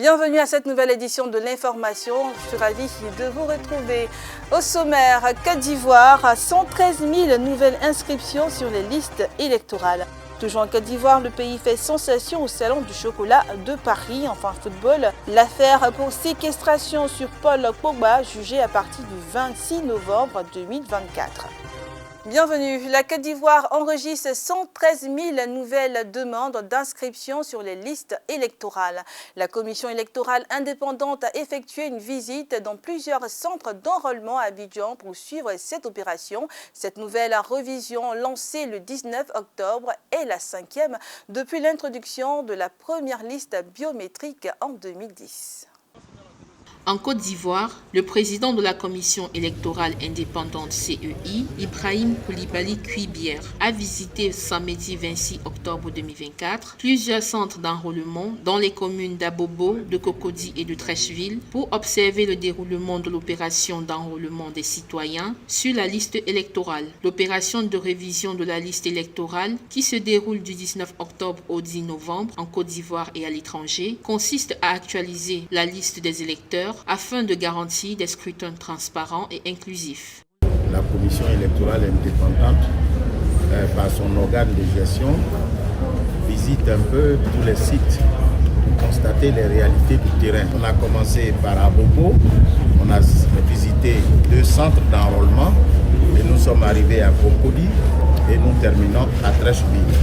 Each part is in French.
Bienvenue à cette nouvelle édition de l'information. Je suis ravie de vous retrouver. Au sommaire, Côte d'Ivoire, 113 000 nouvelles inscriptions sur les listes électorales. Toujours en Côte d'Ivoire, le pays fait sensation au Salon du chocolat de Paris. Enfin, football, l'affaire pour séquestration sur Paul Pogba, jugée à partir du 26 novembre 2024. Bienvenue. La Côte d'Ivoire enregistre 113 000 nouvelles demandes d'inscription sur les listes électorales. La commission électorale indépendante a effectué une visite dans plusieurs centres d'enrôlement à Abidjan pour suivre cette opération. Cette nouvelle révision lancée le 19 octobre est la 5e depuis l'introduction de la première liste biométrique en 2010. En Côte d'Ivoire, le président de la commission électorale indépendante CEI, Ibrahim Koulibaly Kuibière, a visité samedi 26 octobre 2024 plusieurs centres d'enrôlement dans les communes d'Abobo, de Cocody et de Trècheville pour observer le déroulement de l'opération d'enrôlement des citoyens sur la liste électorale. L'opération de révision de la liste électorale, qui se déroule du 19 octobre au 10 novembre en Côte d'Ivoire et à l'étranger, consiste à actualiser la liste des électeurs afin de garantir des scrutins transparents et inclusifs. La commission électorale indépendante, par son organe de gestion, visite un peu tous les sites pour constater les réalités du terrain. On a commencé par Abobo, on a visité 2 centres d'enrôlement et nous sommes arrivés à Cocody et nous terminons à Trècheville.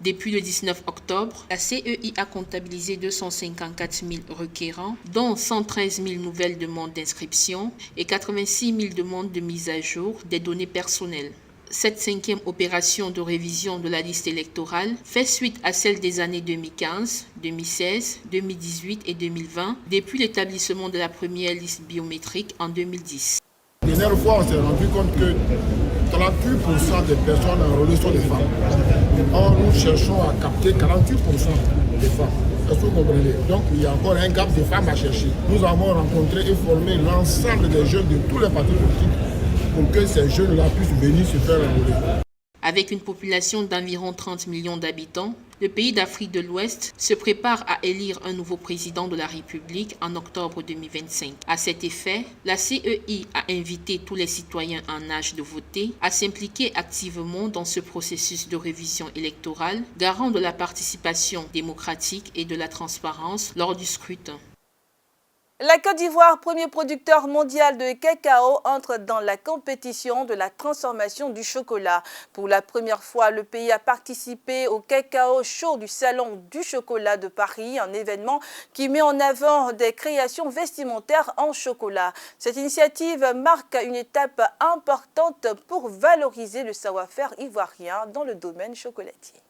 Depuis le 19 octobre, la CEI a comptabilisé 254 000 requérants, dont 113 000 nouvelles demandes d'inscription et 86 000 demandes de mise à jour des données personnelles. Cette 5e opération de révision de la liste électorale fait suite à celle des années 2015, 2016, 2018 et 2020 depuis l'établissement de la première liste biométrique en 2010. La dernière fois, on s'est rendu compte que 38% des personnes enrôlées sont des femmes. Or, nous cherchons à capter 48% des femmes. Est-ce que vous comprenez? Donc, il y a encore un gap de femmes à chercher. Nous avons rencontré et formé l'ensemble des jeunes de tous les partis politiques pour que ces jeunes-là puissent venir se faire enrôler. Avec une population d'environ 30 millions d'habitants, le pays d'Afrique de l'Ouest se prépare à élire un nouveau président de la République en octobre 2025. À cet effet, la CEI a invité tous les citoyens en âge de voter à s'impliquer activement dans ce processus de révision électorale, garant de la participation démocratique et de la transparence lors du scrutin. La Côte d'Ivoire, premier producteur mondial de cacao, entre dans la compétition de la transformation du chocolat. Pour la première fois, le pays a participé au Cacao Show du Salon du chocolat de Paris, un événement qui met en avant des créations vestimentaires en chocolat. Cette initiative marque une étape importante pour valoriser le savoir-faire ivoirien dans le domaine chocolatier.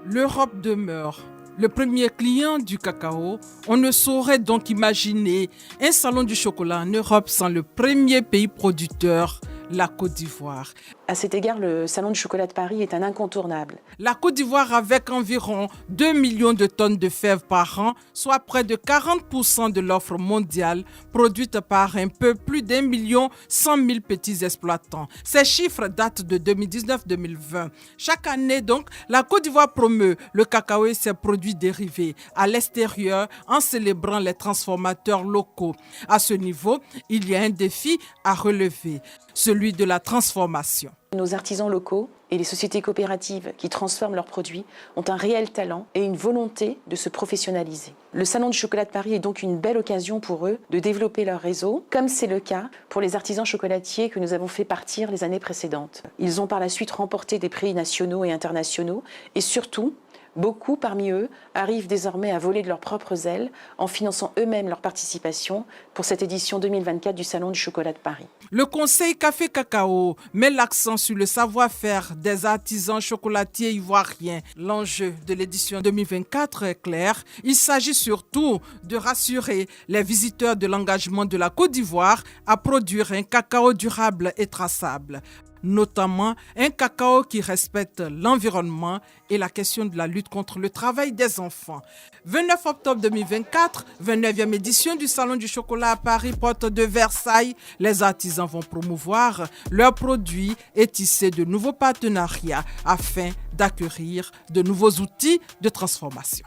L'Europe demeure le premier client du cacao. On ne saurait donc imaginer un salon du chocolat en Europe sans le premier pays producteur, la Côte d'Ivoire. À cet égard, le Salon du chocolat de Paris est un incontournable. La Côte d'Ivoire, avec environ 2 millions de tonnes de fèves par an, soit près de 40% de l'offre mondiale, produite par un peu plus d'1 100 000 petits exploitants. Ces chiffres datent de 2019-2020. Chaque année, donc, la Côte d'Ivoire promeut le cacao et ses produits dérivés à l'extérieur en célébrant les transformateurs locaux. À ce niveau, il y a un défi à relever, celui de la transformation. Nos artisans locaux et les sociétés coopératives qui transforment leurs produits ont un réel talent et une volonté de se professionnaliser. Le Salon du chocolat de Paris est donc une belle occasion pour eux de développer leur réseau, comme c'est le cas pour les artisans chocolatiers que nous avons fait partir les années précédentes. Ils ont par la suite remporté des prix nationaux et internationaux et surtout, beaucoup parmi eux arrivent désormais à voler de leurs propres ailes en finançant eux-mêmes leur participation pour cette édition 2024 du Salon du chocolat de Paris. Le Conseil Café Cacao met l'accent sur le savoir-faire des artisans chocolatiers ivoiriens. L'enjeu de l'édition 2024 est clair. Il s'agit surtout de rassurer les visiteurs de l'engagement de la Côte d'Ivoire à produire un cacao durable et traçable. Notamment un cacao qui respecte l'environnement et la question de la lutte contre le travail des enfants. 29 octobre 2024, 29e édition du Salon du chocolat à Paris, porte de Versailles. Les artisans vont promouvoir leurs produits et tisser de nouveaux partenariats afin d'acquérir de nouveaux outils de transformation.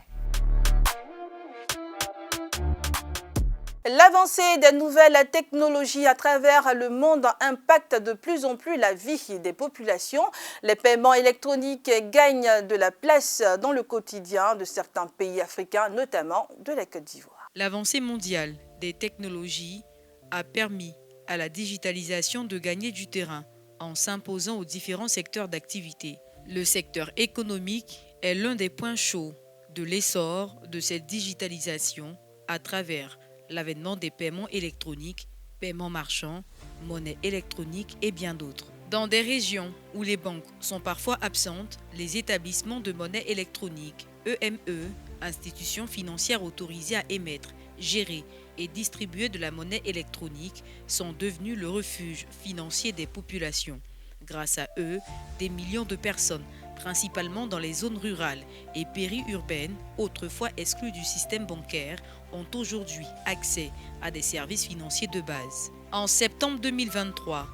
L'avancée des nouvelles technologies à travers le monde impacte de plus en plus la vie des populations. Les paiements électroniques gagnent de la place dans le quotidien de certains pays africains, notamment de la Côte d'Ivoire. L'avancée mondiale des technologies a permis à la digitalisation de gagner du terrain en s'imposant aux différents secteurs d'activité. Le secteur économique est l'un des points chauds de l'essor de cette digitalisation à travers l'avènement des paiements électroniques, paiements marchands, monnaie électronique et bien d'autres. Dans des régions où les banques sont parfois absentes, les établissements de monnaie électronique, EME, institutions financières autorisées à émettre, gérer et distribuer de la monnaie électronique, sont devenus le refuge financier des populations. Grâce à eux, des millions de personnes, principalement dans les zones rurales et périurbaines, autrefois exclues du système bancaire, ont aujourd'hui accès à des services financiers de base. En septembre 2023,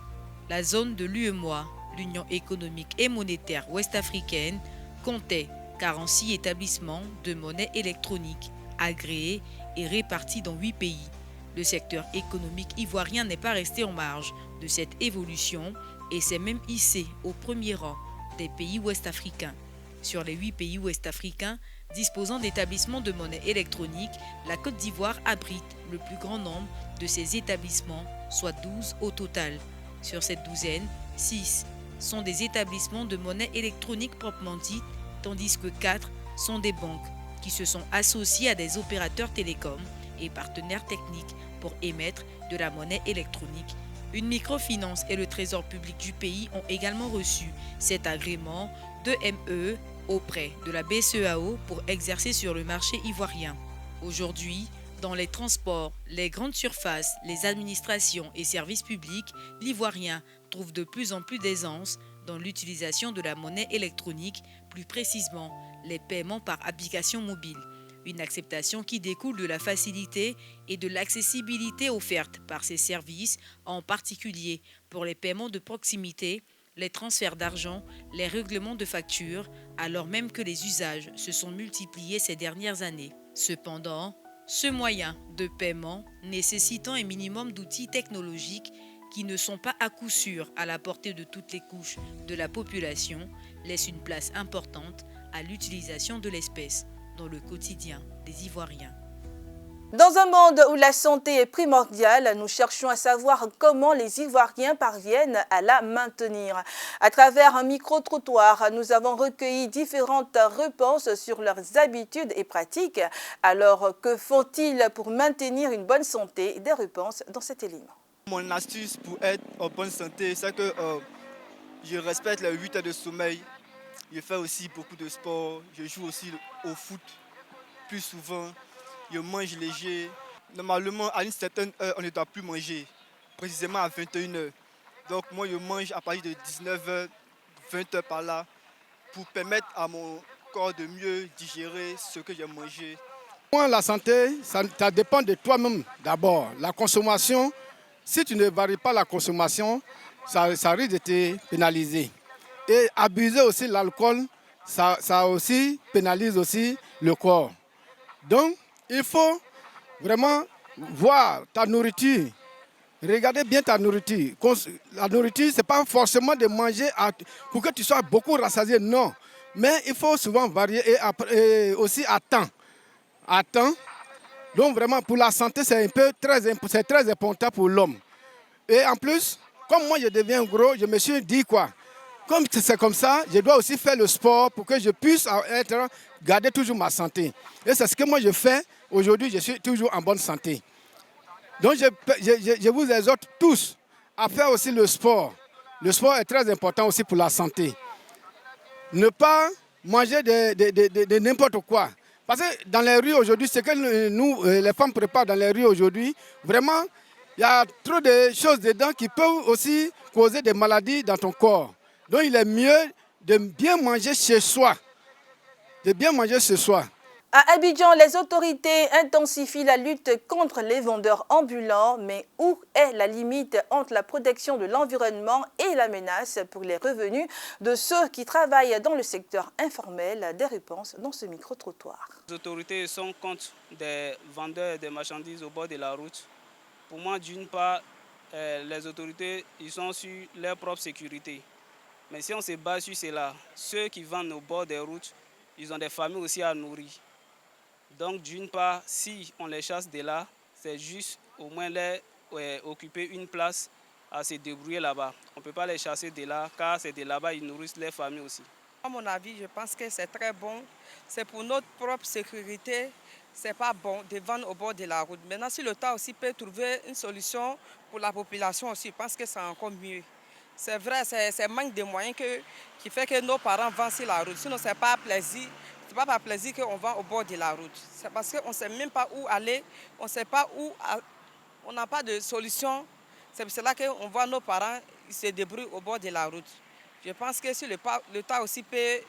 la zone de l'UEMOA, l'Union économique et monétaire ouest-africaine, comptait 46 établissements de monnaie électronique agréés et répartis dans 8 pays. Le secteur économique ivoirien n'est pas resté en marge de cette évolution et s'est même hissé au premier rang des pays ouest-africains. Sur les 8 pays ouest-africains disposant d'établissements de monnaie électronique, la Côte d'Ivoire abrite le plus grand nombre de ces établissements, soit 12 au total. Sur cette douzaine, 6 sont des établissements de monnaie électronique proprement dite, tandis que 4 sont des banques qui se sont associées à des opérateurs télécoms et partenaires techniques pour émettre de la monnaie électronique. Une microfinance et le trésor public du pays ont également reçu cet agrément d'EME auprès de la BCEAO pour exercer sur le marché ivoirien. Aujourd'hui, dans les transports, les grandes surfaces, les administrations et services publics, l'Ivoirien trouve de plus en plus d'aisance dans l'utilisation de la monnaie électronique, plus précisément les paiements par application mobile. Une acceptation qui découle de la facilité et de l'accessibilité offerte par ces services, en particulier pour les paiements de proximité, les transferts d'argent, les règlements de factures, alors même que les usages se sont multipliés ces dernières années. Cependant, ce moyen de paiement nécessitant un minimum d'outils technologiques qui ne sont pas à coup sûr à la portée de toutes les couches de la population, laisse une place importante à l'utilisation de l'espèce dans le quotidien des Ivoiriens. Dans un monde où la santé est primordiale, nous cherchons à savoir comment les Ivoiriens parviennent à la maintenir. À travers un micro-trottoir, nous avons recueilli différentes réponses sur leurs habitudes et pratiques. Alors, que font-ils pour maintenir une bonne santé? Des réponses dans cet élément. Mon astuce pour être en bonne santé, c'est que je respecte les 8 heures de sommeil. Je fais aussi beaucoup de sport. Je joue aussi au foot plus souvent. Je mange léger. Normalement, à une certaine heure, on ne doit plus manger, précisément à 21h. Donc moi, je mange à partir de 19h, 20h par là, pour permettre à mon corps de mieux digérer ce que j'ai mangé. Moi, la santé, ça dépend de toi-même d'abord. La consommation, si tu ne varies pas la consommation, ça risque de te pénaliser. Et abuser aussi l'alcool, ça aussi pénalise aussi le corps. Donc, il faut vraiment voir ta nourriture. Regardez bien ta nourriture. La nourriture, ce n'est pas forcément de manger pour que tu sois beaucoup rassasié, non. Mais il faut souvent varier et aussi à temps. À temps. Donc vraiment, pour la santé, c'est très important pour l'homme. Et en plus, comme moi je deviens gros, je me suis dit quoi? Comme c'est comme ça, je dois aussi faire le sport pour que je puisse garder toujours ma santé. Et c'est ce que moi je fais. Aujourd'hui, je suis toujours en bonne santé. Donc je vous exhorte tous à faire aussi le sport. Le sport est très important aussi pour la santé. Ne pas manger de n'importe quoi. Parce que dans les rues aujourd'hui, ce que nous, les femmes préparent dans les rues aujourd'hui, vraiment, il y a trop de choses dedans qui peuvent aussi causer des maladies dans ton corps. Donc il est mieux de bien manger chez soi. De bien manger chez soi. À Abidjan, les autorités intensifient la lutte contre les vendeurs ambulants, mais où est la limite entre la protection de l'environnement et la menace pour les revenus de ceux qui travaillent dans le secteur informel? Des réponses dans ce micro-trottoir. Les autorités sont contre des vendeurs de marchandises au bord de la route. Pour moi, d'une part, les autorités ils sont sur leur propre sécurité. Mais si on se base sur cela, ceux qui vendent au bord des routes, ils ont des familles aussi à nourrir. Donc d'une part, si on les chasse de là, c'est juste au moins leur occuper une place à se débrouiller là-bas. On ne peut pas les chasser de là, car c'est de là-bas qu'ils nourrissent leurs familles aussi. À mon avis, je pense que c'est très bon. C'est pour notre propre sécurité. C'est pas bon de vendre au bord de la route. Maintenant, si l'État aussi peut trouver une solution pour la population aussi, je pense que c'est encore mieux. C'est vrai, c'est manque de moyens qui fait que nos parents vendent sur la route. Sinon, ce n'est pas plaisir. C'est pas par plaisir qu'on vend au bord de la route. C'est parce qu'on ne sait même pas où aller, on ne sait pas où, on n'a pas de solution. C'est pour cela qu'on voit nos parents ils se débrouillent au bord de la route. Je pense que si l'État aussi peut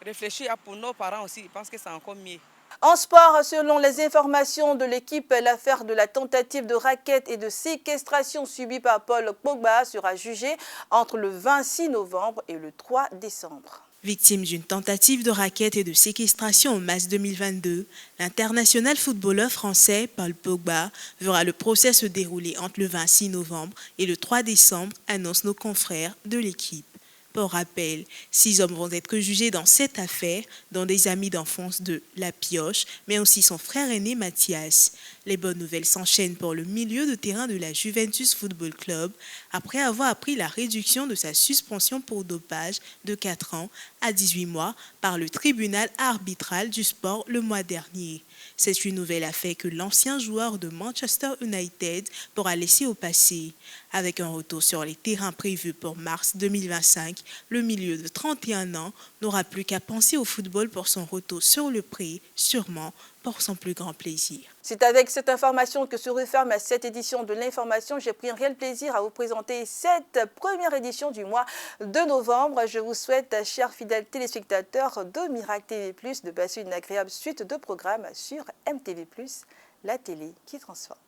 réfléchir pour nos parents aussi, je pense que c'est encore mieux. En sport, selon les informations de l'équipe, l'affaire de la tentative de racket et de séquestration subie par Paul Pogba sera jugée entre le 26 novembre et le 3 décembre. Victime d'une tentative de racket et de séquestration en mars 2022, l'international footballeur français Paul Pogba verra le procès se dérouler entre le 26 novembre et le 3 décembre, annoncent nos confrères de l'équipe. Pour rappel, 6 hommes vont être jugés dans cette affaire, dont des amis d'enfance de La Pioche, mais aussi son frère aîné Mathias. Les bonnes nouvelles s'enchaînent pour le milieu de terrain de la Juventus Football Club, après avoir appris la réduction de sa suspension pour dopage de 4 ans à 18 mois par le tribunal arbitral du sport le mois dernier. C'est une nouvelle affaire que l'ancien joueur de Manchester United pourra laisser au passé. Avec un retour sur les terrains prévus pour mars 2025, le milieu de 31 ans n'aura plus qu'à penser au football pour son retour sur le pré, sûrement pour son plus grand plaisir. C'est avec cette information que se referme cette édition de l'information. J'ai pris un réel plaisir à vous présenter cette première édition du mois de novembre. Je vous souhaite, chers fidèles téléspectateurs de Miracle TV+, de passer une agréable suite de programmes sur MTV+, la télé qui transforme.